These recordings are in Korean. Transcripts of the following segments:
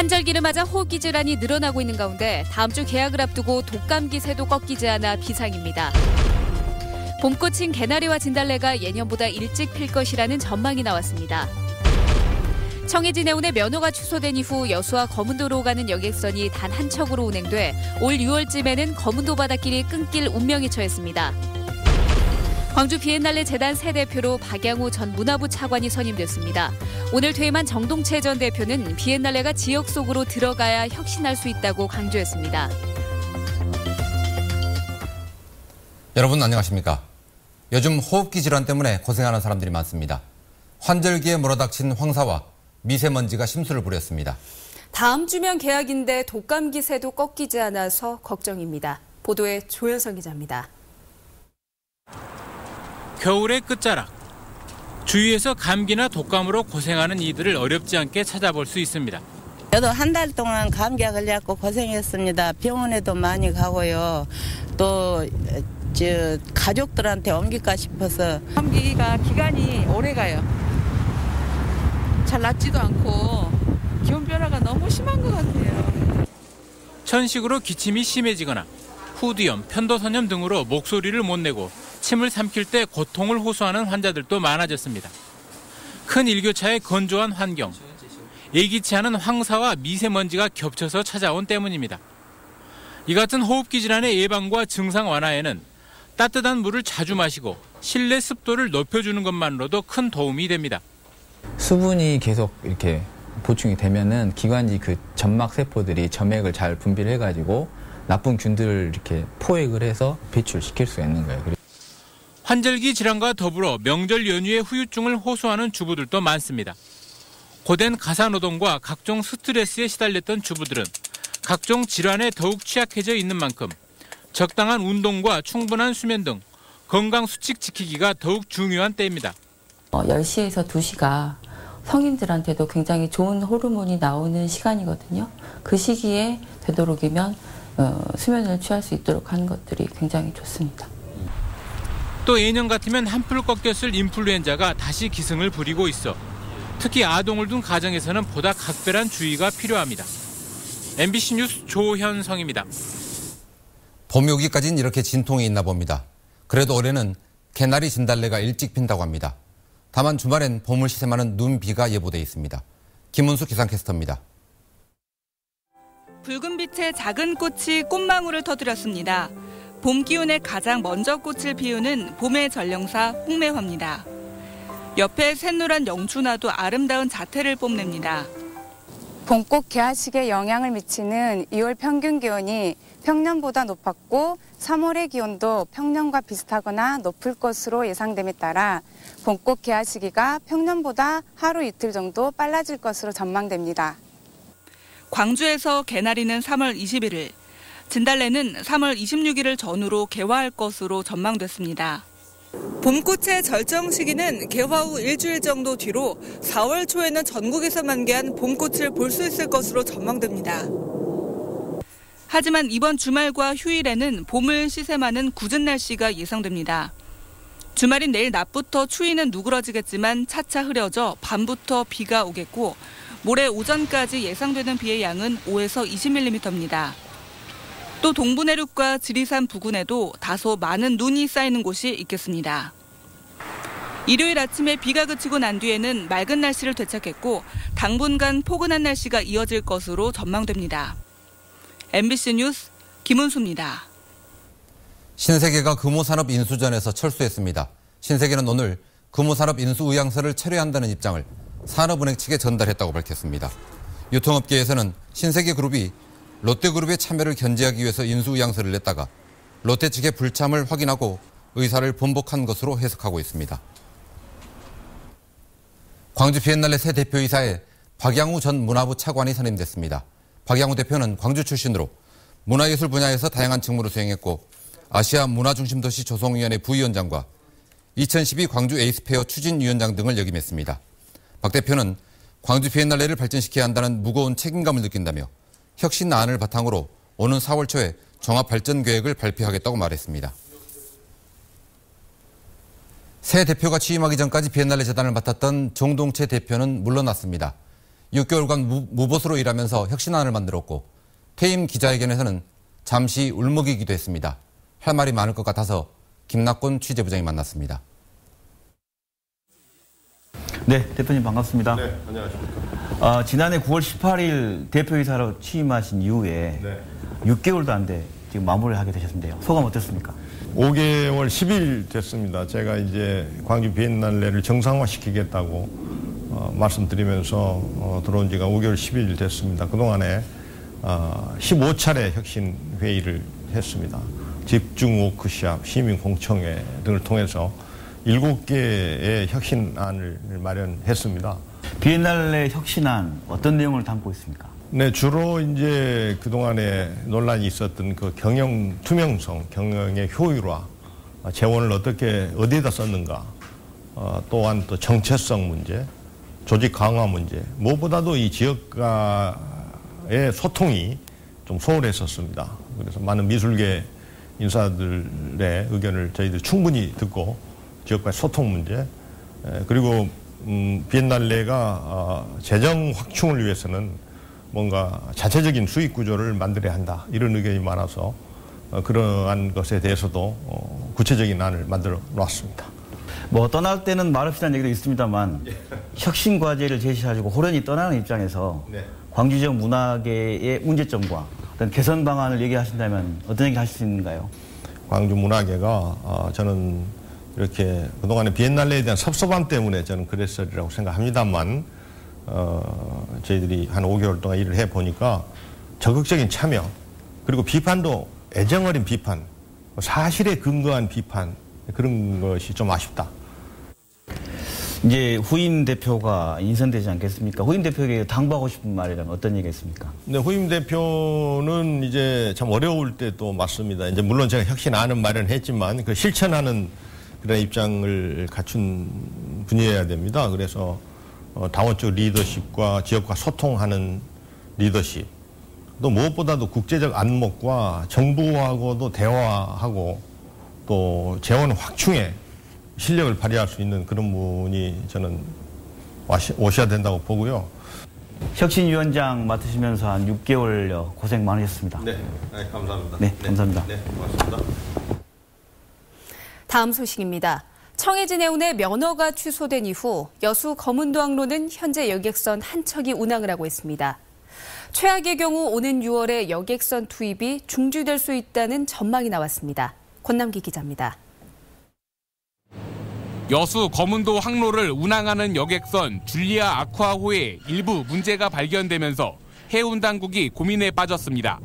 환절기를 맞아 호흡기 질환이 늘어나고 있는 가운데 다음 주 개학을 앞두고 독감기 새도 꺾이지 않아 비상입니다. 봄꽃인 개나리와 진달래가 예년보다 일찍 필 것이라는 전망이 나왔습니다. 청해진 해운의 면허가 취소된 이후 여수와 거문도로 가는 여객선이 단 한 척으로 운행돼 올 6월쯤에는 거문도 바닷길이 끊길 운명에 처했습니다. 광주 비엔날레 재단 새 대표로 박양우 전 문화부 차관이 선임됐습니다. 오늘 퇴임한 정동채 전 대표는 비엔날레가 지역 속으로 들어가야 혁신할 수 있다고 강조했습니다. 여러분 안녕하십니까? 요즘 호흡기 질환 때문에 고생하는 사람들이 많습니다. 환절기에 몰아닥친 황사와 미세먼지가 심수를 부렸습니다. 다음 주면 개학인데 독감기 새도 꺾이지 않아서 걱정입니다. 보도에 조현성 기자입니다. 겨울의 끝자락. 주위에서 감기나 독감으로 고생하는 이들을 어렵지 않게 찾아볼 수 있습니다. 저도 한 달 동안 감기가 걸려서 고생했습니다. 병원에도 많이 가고요. 또 가족들한테 옮길까 싶어서. 감기가 기간이 오래 가요. 잘 낫지도 않고 기온 변화가 너무 심한 것 같아요. 천식으로 기침이 심해지거나 후두염, 편도선염 등으로 목소리를 못 내고 침을 삼킬 때 고통을 호소하는 환자들도 많아졌습니다. 큰 일교차의 건조한 환경, 예기치 않은 황사와 미세먼지가 겹쳐서 찾아온 때문입니다. 이 같은 호흡기 질환의 예방과 증상 완화에는 따뜻한 물을 자주 마시고 실내 습도를 높여주는 것만으로도 큰 도움이 됩니다. 수분이 계속 이렇게 보충이 되면은 기관지 그 점막 세포들이 점액을 잘 분비를 해가지고 나쁜 균들을 이렇게 포획을 해서 배출시킬 수 있는 거예요. 환절기 질환과 더불어 명절 연휴에 후유증을 호소하는 주부들도 많습니다. 고된 가사노동과 각종 스트레스에 시달렸던 주부들은 각종 질환에 더욱 취약해져 있는 만큼 적당한 운동과 충분한 수면 등 건강 수칙 지키기가 더욱 중요한 때입니다. 10시에서 2시가 성인들한테도 굉장히 좋은 호르몬이 나오는 시간이거든요. 그 시기에 되도록이면 수면을 취할 수 있도록 하는 것들이 굉장히 좋습니다. 또 예년 같으면 한풀 꺾였을 인플루엔자가 다시 기승을 부리고 있어 특히 아동을 둔 가정에서는 보다 각별한 주의가 필요합니다. MBC 뉴스 조현성입니다. 봄이 오기까지는 이렇게 진통이 있나 봅니다. 그래도 올해는 개나리 진달래가 일찍 핀다고 합니다. 다만 주말엔 봄을 시샘하는 눈비가 예보돼 있습니다. 김은수 기상캐스터입니다. 붉은 빛의 작은 꽃이 꽃망울을 터뜨렸습니다. 봄 기운에 가장 먼저 꽃을 피우는 봄의 전령사 홍매화입니다. 옆에 샛노란 영춘화도 아름다운 자태를 뽐냅니다. 봄꽃 개화식에 영향을 미치는 2월 평균 기온이 평년보다 높았고 3월의 기온도 평년과 비슷하거나 높을 것으로 예상됨에 따라 봄꽃 개화 시기가 평년보다 하루 이틀 정도 빨라질 것으로 전망됩니다. 광주에서 개나리는 3월 21일, 진달래는 3월 26일을 전후로 개화할 것으로 전망됐습니다. 봄꽃의 절정 시기는 개화 후 일주일 정도 뒤로 4월 초에는 전국에서 만개한 봄꽃을 볼 수 있을 것으로 전망됩니다. 하지만 이번 주말과 휴일에는 봄을 시샘하는 굳은 날씨가 예상됩니다. 주말인 내일 낮부터 추위는 누그러지겠지만 차차 흐려져 밤부터 비가 오겠고 모레 오전까지 예상되는 비의 양은 5에서 20mm입니다. 또 동부 내륙과 지리산 부근에도 다소 많은 눈이 쌓이는 곳이 있겠습니다. 일요일 아침에 비가 그치고 난 뒤에는 맑은 날씨를 되찾겠고 당분간 포근한 날씨가 이어질 것으로 전망됩니다. MBC 뉴스 김은수입니다. 신세계가 금호산업 인수전에서 철수했습니다. 신세계는 오늘 금호산업 인수 의향서를 철회한다는 입장을 산업은행 측에 전달했다고 밝혔습니다. 유통업계에서는 신세계그룹이 롯데그룹의 참여를 견제하기 위해서 인수 의향서를 냈다가 롯데 측의 불참을 확인하고 의사를 번복한 것으로 해석하고 있습니다. 광주 비엔날레 새 대표이사에 박양우 전 문화부 차관이 선임됐습니다. 박양우 대표는 광주 출신으로 문화예술 분야에서 다양한 직무를 수행했고 아시아 문화중심도시 조성위원회 부위원장과 2012 광주 에이스페어 추진위원장 등을 역임했습니다. 박 대표는 광주 비엔날레를 발전시켜야 한다는 무거운 책임감을 느낀다며 혁신안을 바탕으로 오는 4월 초에 종합발전계획을 발표하겠다고 말했습니다. 새 대표가 취임하기 전까지 비엔날레 재단을 맡았던 정동채 대표는 물러났습니다. 6개월간 무보수로 일하면서 혁신안을 만들었고 퇴임 기자회견에서는 잠시 울먹이기도 했습니다. 할 말이 많을 것 같아서 김낙곤 취재부장이 만났습니다. 네, 대표님 반갑습니다. 네, 안녕하십니까. 지난해 9월 18일 대표이사로 취임하신 이후에 6개월도 안 돼 지금 마무리를 하게 되셨는데요. 소감 어떻습니까? 5개월 10일 됐습니다. 제가 이제 광주 비엔날레를 정상화시키겠다고 말씀드리면서 들어온 지가 5개월 10일 됐습니다. 그동안에 15차례 혁신 회의를 했습니다. 집중 워크숍, 시민 공청회 등을 통해서 7개의 혁신안을 마련했습니다. 비엔날레 혁신안 어떤 내용을 담고 있습니까? 네, 주로 이제 그동안에 논란이 있었던 그 경영 투명성, 경영의 효율화, 재원을 어디에다 썼는가, 또한 또 정체성 문제, 조직 강화 문제, 무엇보다도 이 지역과의 소통이 좀 소홀했었습니다. 그래서 많은 미술계 인사들의 의견을 저희들이 충분히 듣고 지역과의 소통 문제, 그리고 비엔날레가 재정 확충을 위해서는 뭔가 자체적인 수익 구조를 만들어야 한다, 이런 의견이 많아서 그러한 것에 대해서도 구체적인 안을 만들어 놨습니다. 뭐 떠날 때는 말없이라는 얘기도 있습니다만 혁신 과제를 제시하시고 호련히 떠나는 입장에서 광주 지역 문화계의 문제점과 어떤 개선 방안을 얘기하신다면 어떤 얘기 하실 수 있는가요? 광주 문화계가 저는 이렇게 그동안에 비엔날레에 대한 섭섭함 때문에 저는 그랬으리라고 생각합니다만 저희들이 한 5개월 동안 일을 해보니까 적극적인 참여, 그리고 비판도 애정어린 비판, 사실에 근거한 비판, 그런 것이 좀 아쉽다. 이제 후임 대표가 인선되지 않겠습니까? 후임 대표에게 당부하고 싶은 말이라면 어떤 얘기가 있습니까? 네, 후임 대표는 이제 참 어려울 때도 맞습니다. 이제 물론 제가 혁신안은 마련했지만 그 실천하는 그런 입장을 갖춘 분이어야 됩니다. 그래서 당원적 리더십과 지역과 소통하는 리더십, 또 무엇보다도 국제적 안목과 정부하고도 대화하고 또 재원 확충에 실력을 발휘할 수 있는 그런 분이 저는 오셔야 된다고 보고요. 혁신위원장 맡으시면서 한 6개월여 고생 많으셨습니다. 네, 감사합니다. 네, 감사합니다. 네, 고맙습니다. 다음 소식입니다. 청해진 해운의 면허가 취소된 이후 여수 검은도 항로는 현재 여객선 한 척이 운항을 하고 있습니다. 최악의 경우 오는 6월에 여객선 투입이 중지될 수 있다는 전망이 나왔습니다. 권남기 기자입니다. 여수 검은도 항로를 운항하는 여객선 줄리아 아쿠아호에 일부 문제가 발견되면서 해운 당국이 고민에 빠졌습니다.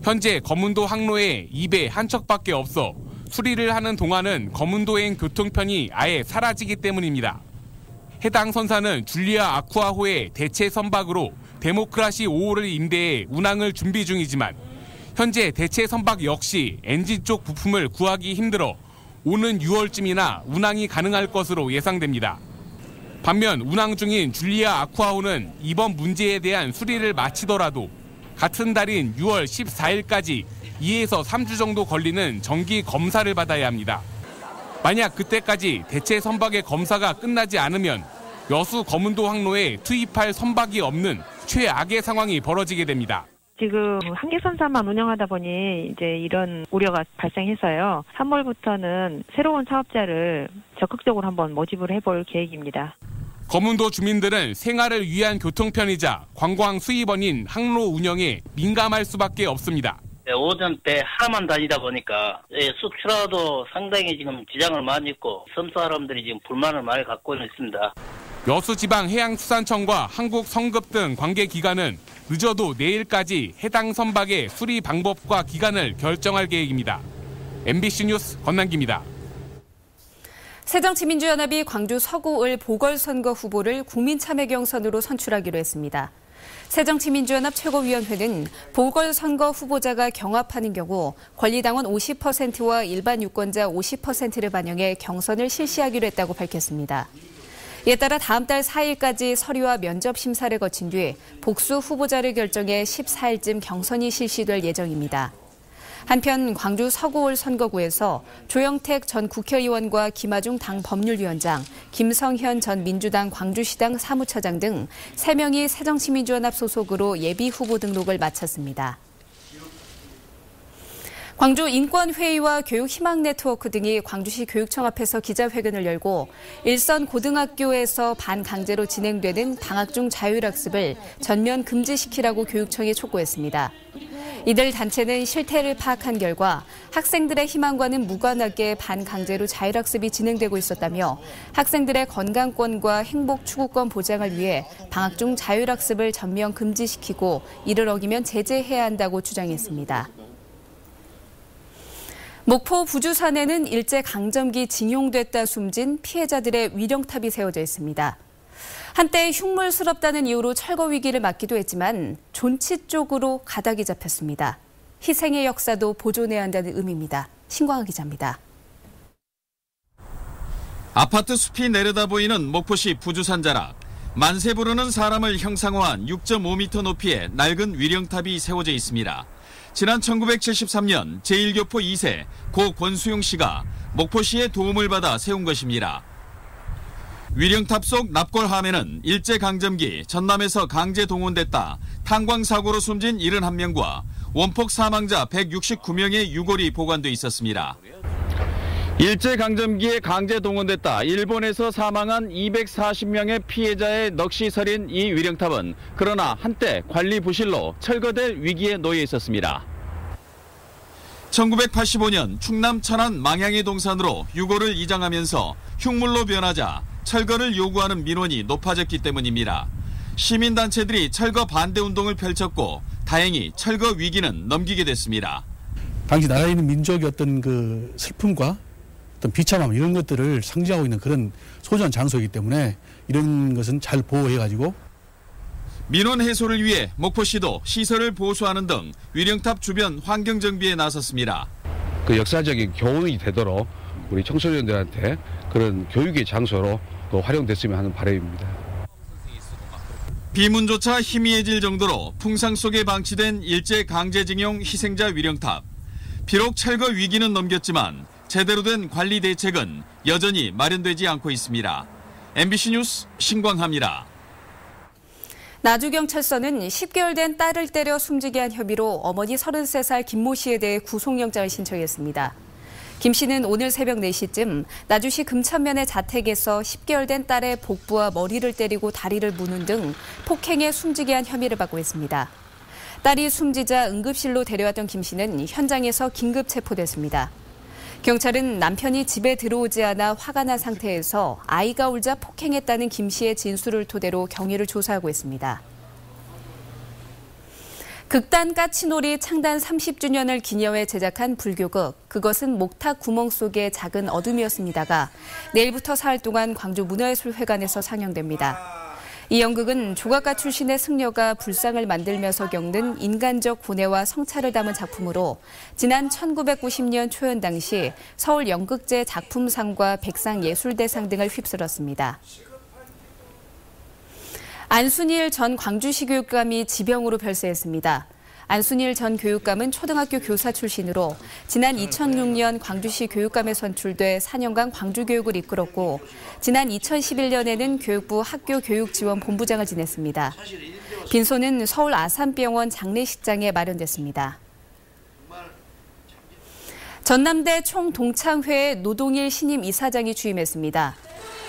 현재 검은도 항로에 2배 한 척밖에 없어 수리를 하는 동안은 검은도행 교통편이 아예 사라지기 때문입니다. 해당 선사는 줄리아 아쿠아호의 대체 선박으로 데모크라시 5호를 임대해 운항을 준비 중이지만 현재 대체 선박 역시 엔진 쪽 부품을 구하기 힘들어 오는 6월쯤이나 운항이 가능할 것으로 예상됩니다. 반면 운항 중인 줄리아 아쿠아호는 이번 문제에 대한 수리를 마치더라도 같은 달인 6월 14일까지 2에서 3주 정도 걸리는 정기 검사를 받아야 합니다. 만약 그때까지 대체 선박의 검사가 끝나지 않으면 여수 검은도 항로에 투입할 선박이 없는 최악의 상황이 벌어지게 됩니다. 지금 한계선사만 운영하다 보니 이제 이런 우려가 발생해서요. 3월부터는 새로운 사업자를 적극적으로 한번 모집을 해볼 계획입니다. 검은도 주민들은 생활을 위한 교통편이자 관광 수입원인 항로 운영에 민감할 수밖에 없습니다. 오전 때 하나만 다니다 보니까 숙소라도 상당히 지금 지장을 많이 있고 섬 사람들이 지금 불만을 많이 갖고 있습니다. 여수지방해양수산청과 한국성급 등 관계기관은 늦어도 내일까지 해당 선박의 수리 방법과 기간을 결정할 계획입니다. MBC 뉴스 권남기입니다. 새정치민주연합이 광주 서구을 보궐선거 후보를 국민참여경선으로 선출하기로 했습니다. 새정치민주연합 최고위원회는 보궐선거 후보자가 경합하는 경우 권리당원 50%와 일반 유권자 50%를 반영해 경선을 실시하기로 했다고 밝혔습니다. 이에 따라 다음 달 4일까지 서류와 면접 심사를 거친 뒤 복수 후보자를 결정해 14일쯤 경선이 실시될 예정입니다. 한편 광주 서구울 선거구에서 조영택 전 국회의원과 김하중 당 법률위원장, 김성현 전 민주당 광주시당 사무처장 등 3명이 새정치민주연합 소속으로 예비후보 등록을 마쳤습니다. 광주 인권회의와 교육희망네트워크 등이 광주시 교육청 앞에서 기자회견을 열고 일선 고등학교에서 반강제로 진행되는 방학 중 자율학습을 전면 금지시키라고 교육청에 촉구했습니다. 이들 단체는 실태를 파악한 결과 학생들의 희망과는 무관하게 반강제로 자율학습이 진행되고 있었다며 학생들의 건강권과 행복 추구권 보장을 위해 방학 중 자율학습을 전면 금지시키고 이를 어기면 제재해야 한다고 주장했습니다. 목포 부주산에는 일제강점기 징용됐다 숨진 피해자들의 위령탑이 세워져 있습니다. 한때 흉물스럽다는 이유로 철거 위기를 맞기도 했지만 존치 쪽으로 가닥이 잡혔습니다. 희생의 역사도 보존해야 한다는 의미입니다. 신광하 기자입니다. 아파트 숲이 내려다보이는 목포시 부주산 자락. 만세 부르는 사람을 형상화한 6.5m 높이의 낡은 위령탑이 세워져 있습니다. 지난 1973년 제1교포 2세 고 권수용 씨가 목포시의 도움을 받아 세운 것입니다. 위령탑 속 납골함에는 일제강점기 전남에서 강제 동원됐다 탄광사고로 숨진 71명과 원폭 사망자 169명의 유골이 보관돼 있었습니다. 일제강점기에 강제 동원됐다 일본에서 사망한 240명의 피해자의 넋이 서린 이 위령탑은 그러나 한때 관리 부실로 철거될 위기에 놓여 있었습니다. 1985년 충남 천안 망향의 동산으로 유골을 이장하면서 흉물로 변하자 철거를 요구하는 민원이 높아졌기 때문입니다. 시민단체들이 철거 반대 운동을 펼쳤고 다행히 철거 위기는 넘기게 됐습니다. 당시 나라에 있는 민족의 어떤 그 슬픔과 어떤 비참함 이런 것들을 상징하고 있는 그런 소중한 장소이기 때문에 이런 것은 잘 보호해가지고 민원 해소를 위해 목포시도 시설을 보수하는 등 위령탑 주변 환경 정비에 나섰습니다. 그 역사적인 교훈이 되도록 우리 청소년들한테 그런 교육의 장소로 또 활용됐으면 하는 바람입니다. 비문조차 희미해질 정도로 풍상 속에 방치된 일제 강제징용 희생자 위령탑. 비록 철거 위기는 넘겼지만 제대로 된 관리 대책은 여전히 마련되지 않고 있습니다. MBC 뉴스 신광하입니다. 나주경찰서는 10개월 된 딸을 때려 숨지게 한 혐의로 어머니 33살 김모 씨에 대해 구속영장을 신청했습니다. 김 씨는 오늘 새벽 4시쯤 나주시 금천면의 자택에서 10개월 된 딸의 복부와 머리를 때리고 다리를 무는 등 폭행에 숨지게 한 혐의를 받고 있습니다. 딸이 숨지자 응급실로 데려왔던 김 씨는 현장에서 긴급 체포됐습니다. 경찰은 남편이 집에 들어오지 않아 화가 난 상태에서 아이가 울자 폭행했다는 김 씨의 진술을 토대로 경위를 조사하고 있습니다. 극단 까치놀이 창단 30주년을 기념해 제작한 불교극 그것은 목탁 구멍 속의 작은 어둠이었습니다가 내일부터 사흘 동안 광주 문화예술회관에서 상영됩니다. 이 연극은 조각가 출신의 승려가 불상을 만들면서 겪는 인간적 고뇌와 성찰을 담은 작품으로 지난 1990년 초연 당시 서울 연극제 작품상과 백상예술대상 등을 휩쓸었습니다. 안순일 전 광주시 교육감이 지병으로 별세했습니다. 안순일 전 교육감은 초등학교 교사 출신으로 지난 2006년 광주시 교육감에 선출돼 4년간 광주교육을 이끌었고 지난 2011년에는 교육부 학교교육지원본부장을 지냈습니다. 빈소는 서울 아산병원 장례식장에 마련됐습니다. 전남대 총동창회 노동일 신임 이사장이 취임했습니다.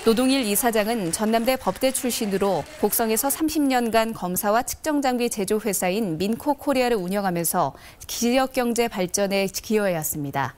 노동일 이사장은 전남대 법대 출신으로 곡성에서 30년간 검사와 측정장비 제조회사인 민코코리아를 운영하면서 지역경제 발전에 기여해왔습니다.